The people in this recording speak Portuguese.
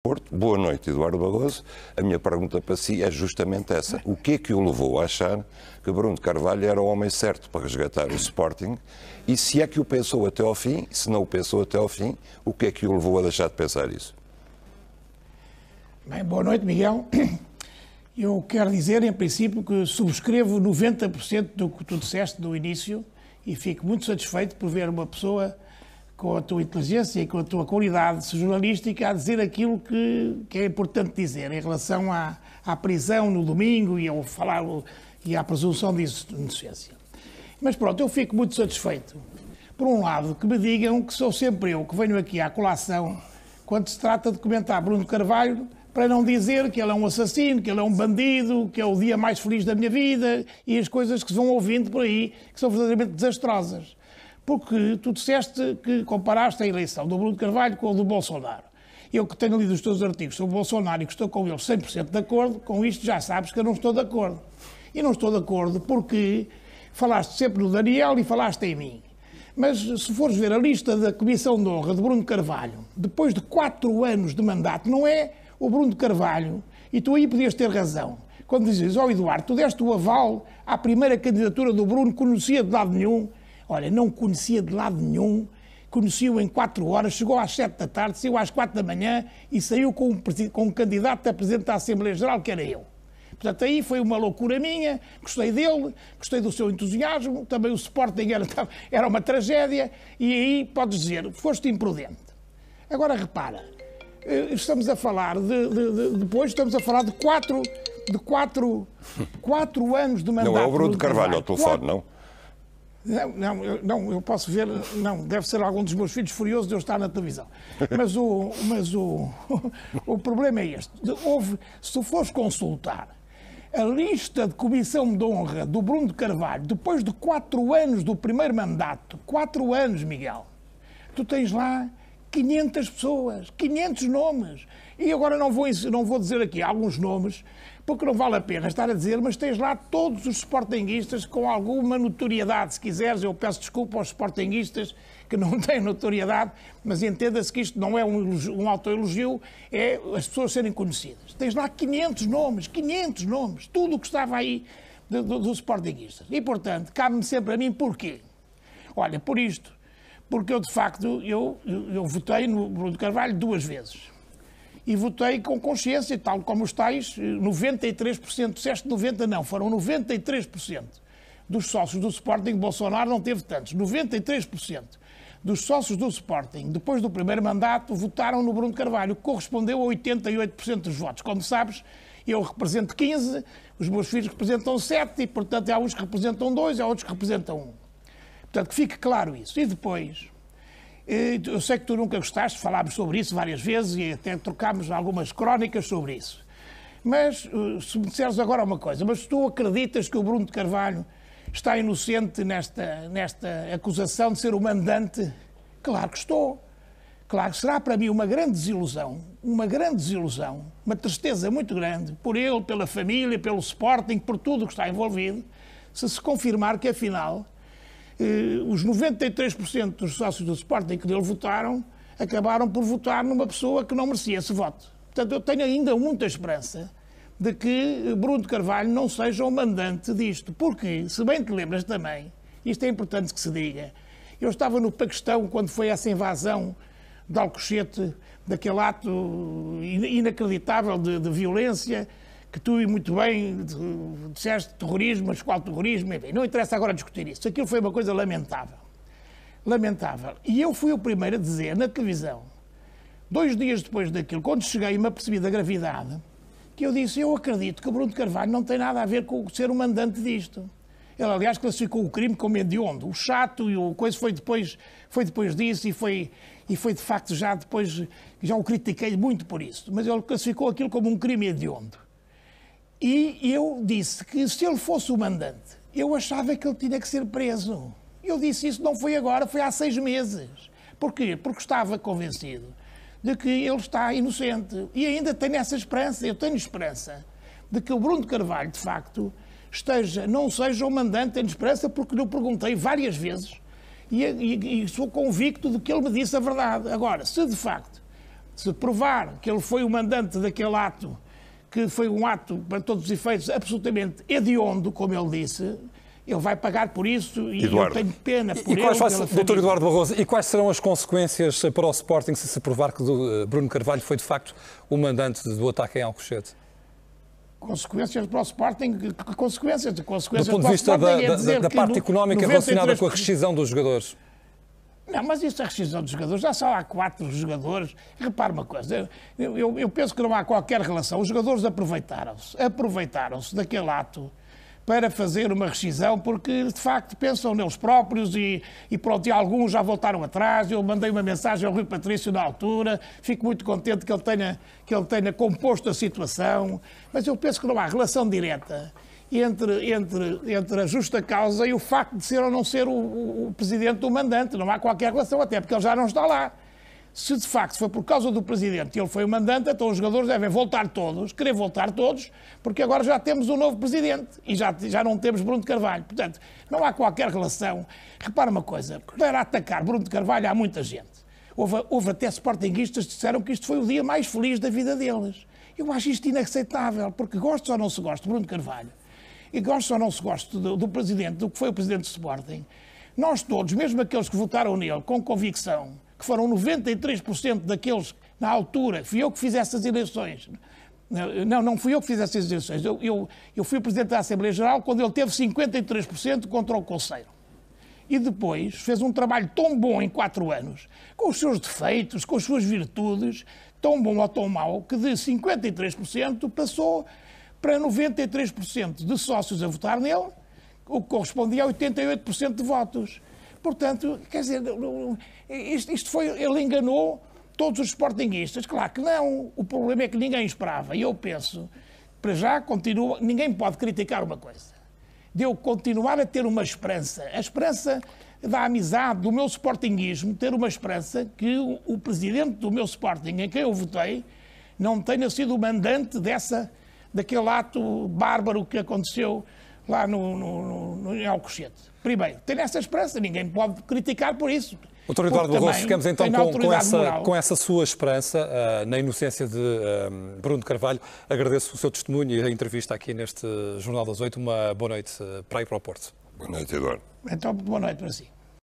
Porto. Boa noite, Eduardo Barroso. A minha pergunta para si é justamente essa. O que é que o levou a achar que Bruno de Carvalho era o homem certo para resgatar o Sporting? E se é que o pensou até ao fim, se não o pensou até ao fim, o que é que o levou a deixar de pensar isso? Bem, boa noite, Miguel. Eu quero dizer, em princípio, que subscrevo 90% do que tu disseste no início e fico muito satisfeito por ver uma pessoa com a tua inteligência e com a tua qualidade jornalística a dizer aquilo que é importante dizer em relação à prisão no domingo e ao falar e à presunção de inocência. Mas pronto, eu fico muito satisfeito. Por um lado, que me digam que sou sempre eu que venho aqui à colação quando se trata de comentar Bruno de Carvalho, para não dizer que ele é um assassino, que ele é um bandido, que é o dia mais feliz da minha vida e as coisas que se vão ouvindo por aí, que são verdadeiramente desastrosas. Porque tu disseste que comparaste a eleição do Bruno de Carvalho com a do Bolsonaro. Eu que tenho lido os teus artigos sobre o Bolsonaro e que estou com ele 100% de acordo, com isto já sabes que eu não estou de acordo. E não estou de acordo porque falaste sempre no Daniel e falaste em mim. Mas se fores ver a lista da Comissão de Honra de Bruno de Carvalho, depois de 4 anos de mandato, não é o Bruno de Carvalho, e tu aí podias ter razão, quando dizes, Eduardo, tu deste o aval à primeira candidatura do Bruno, conhecia de lado nenhum. Olha, não conhecia de lado nenhum, conhecia-o em 4 horas, chegou às 7 da tarde, saiu às 4 da manhã e saiu com um candidato a presidente da Assembleia Geral, que era eu. Portanto, aí foi uma loucura minha, gostei dele, gostei do seu entusiasmo, também o Sporting era uma tragédia, e aí podes dizer, foste imprudente. Agora repara, estamos a falar depois estamos a falar de 4 anos de mandato. Não é o Bruno de Carvalho ao telefone, não? Não, eu posso ver, não, deve ser algum dos meus filhos furiosos de eu estar na televisão. Mas o problema é este. Se tu fores consultar a lista de comissão de honra do Bruno de Carvalho, depois de 4 anos do primeiro mandato, 4 anos, Miguel, tu tens lá 500 pessoas, 500 nomes. E agora não vou dizer aqui alguns nomes, porque não vale a pena estar a dizer, mas tens lá todos os sportinguistas com alguma notoriedade. Se quiseres, eu peço desculpa aos sportinguistas que não têm notoriedade, mas entenda-se que isto não é um autoelogio, é as pessoas serem conhecidas. Tens lá 500 nomes, tudo o que estava aí dos sportinguistas. E, portanto, cabe-me sempre a mim porquê? Olha, por isto, porque eu, de facto, eu votei no Bruno de Carvalho 2 vezes. E votei com consciência, tal como os tais 93%, disseste 90%, não, foram 93% dos sócios do Sporting. Bolsonaro não teve tantos, 93% dos sócios do Sporting, depois do primeiro mandato, votaram no Bruno de Carvalho, que correspondeu a 88% dos votos. Como sabes, eu represento 15, os meus filhos representam 7, e, portanto, há uns que representam 2, há outros que representam 1. Portanto, que fique claro isso. E depois, eu sei que tu nunca gostaste, falámos sobre isso várias vezes e até trocámos algumas crónicas sobre isso. Mas, se me disseres agora uma coisa, mas tu acreditas que o Bruno de Carvalho está inocente nesta acusação de ser o mandante? Claro que estou. Claro que será para mim uma grande desilusão, uma tristeza muito grande, por ele, pela família, pelo Sporting, por tudo o que está envolvido, se confirmar que, afinal, os 93% dos sócios do Sporting que dele votaram acabaram por votar numa pessoa que não merecia esse voto. Portanto, eu tenho ainda muita esperança de que Bruno de Carvalho não seja o mandante disto. Porque, se bem te lembras também, isto é importante que se diga, eu estava no Paquistão quando foi essa invasão de Alcochete, daquele ato inacreditável de violência, que tu muito bem disseste terrorismo, mas qual terrorismo? Enfim, não interessa agora discutir isso. Aquilo foi uma coisa lamentável. Lamentável. E eu fui o primeiro a dizer na televisão, 2 dias depois daquilo, quando cheguei e me apercebi da gravidade, que eu disse, eu acredito que o Bruno de Carvalho não tem nada a ver com ser o mandante disto. Ele, aliás, classificou o crime como hediondo. O chato e o coisa foi depois disso e foi de facto já depois, já o critiquei muito por isso. Mas ele classificou aquilo como um crime hediondo. E eu disse que se ele fosse o mandante, eu achava que ele tinha que ser preso. Eu disse isso, não foi agora, foi há 6 meses. Porquê? Porque estava convencido de que ele está inocente. E ainda tenho essa esperança, eu tenho esperança de que o Bruno de Carvalho, de facto, não seja o mandante, tenho esperança porque lhe perguntei várias vezes e sou convicto de que ele me disse a verdade. Agora, se de facto se provar que ele foi o mandante daquele ato, que foi um ato, para todos os efeitos, absolutamente hediondo, como ele disse, ele vai pagar por isso e eu tenho pena por ele. Dr. Eduardo Barroso, e quais serão as consequências para o Sporting se provar que Bruno Carvalho foi, de facto, o mandante do ataque em Alcochete? Consequências para o Sporting? Que consequências? Do ponto de vista da parte económica relacionada com a rescisão dos jogadores. Não, mas isso é a rescisão dos jogadores. Já só há 4 jogadores. Repare uma coisa, eu penso que não há qualquer relação. Os jogadores aproveitaram-se daquele ato para fazer uma rescisão, porque de facto pensam neles próprios e pronto, e alguns já voltaram atrás. Eu mandei uma mensagem ao Rui Patrício na altura, fico muito contente que ele tenha composto a situação, mas eu penso que não há relação direta entre a justa causa e o facto de ser ou não ser o presidente o mandante. Não há qualquer relação, até porque ele já não está lá. Se de facto foi por causa do presidente e ele foi o mandante, então os jogadores devem voltar todos, querer voltar todos, porque agora já temos um novo presidente e já não temos Bruno de Carvalho. Portanto, não há qualquer relação. Repara uma coisa, para atacar Bruno de Carvalho há muita gente. Houve até sportinguistas que disseram que isto foi o dia mais feliz da vida deles. Eu acho isto inaceitável, porque gosto ou não se gosta de Bruno de Carvalho, e gosto ou não se gosta do presidente, do que foi o presidente do Sporting, nós todos, mesmo aqueles que votaram nele com convicção, que foram 93% daqueles, na altura, fui eu que fiz essas eleições. Não fui eu que fiz essas eleições. Eu fui o Presidente da Assembleia Geral quando ele teve 53% contra o Conselho. E depois fez um trabalho tão bom em 4 anos, com os seus defeitos, com as suas virtudes, tão bom ou tão mau, que de 53% passou para 93% de sócios a votar nele, o que correspondia a 88% de votos. Portanto, quer dizer, ele enganou todos os sportinguistas. Claro que não, o problema é que ninguém esperava. E eu penso, para já, ninguém pode criticar uma coisa. De eu continuar a ter uma esperança, a esperança da amizade, do meu sportinguismo, ter uma esperança que o presidente do meu Sporting, em quem eu votei, não tenha sido o mandante daquele ato bárbaro que aconteceu lá em Alcochete. Primeiro, tenho essa esperança, ninguém pode criticar por isso. Dr. Eduardo Barroso, ficamos então com essa sua esperança na inocência de Bruno de Carvalho. Agradeço o seu testemunho e a entrevista aqui neste Jornal das 8. Uma boa noite para ir para o Porto. Boa noite, Eduardo. Então, boa noite para si.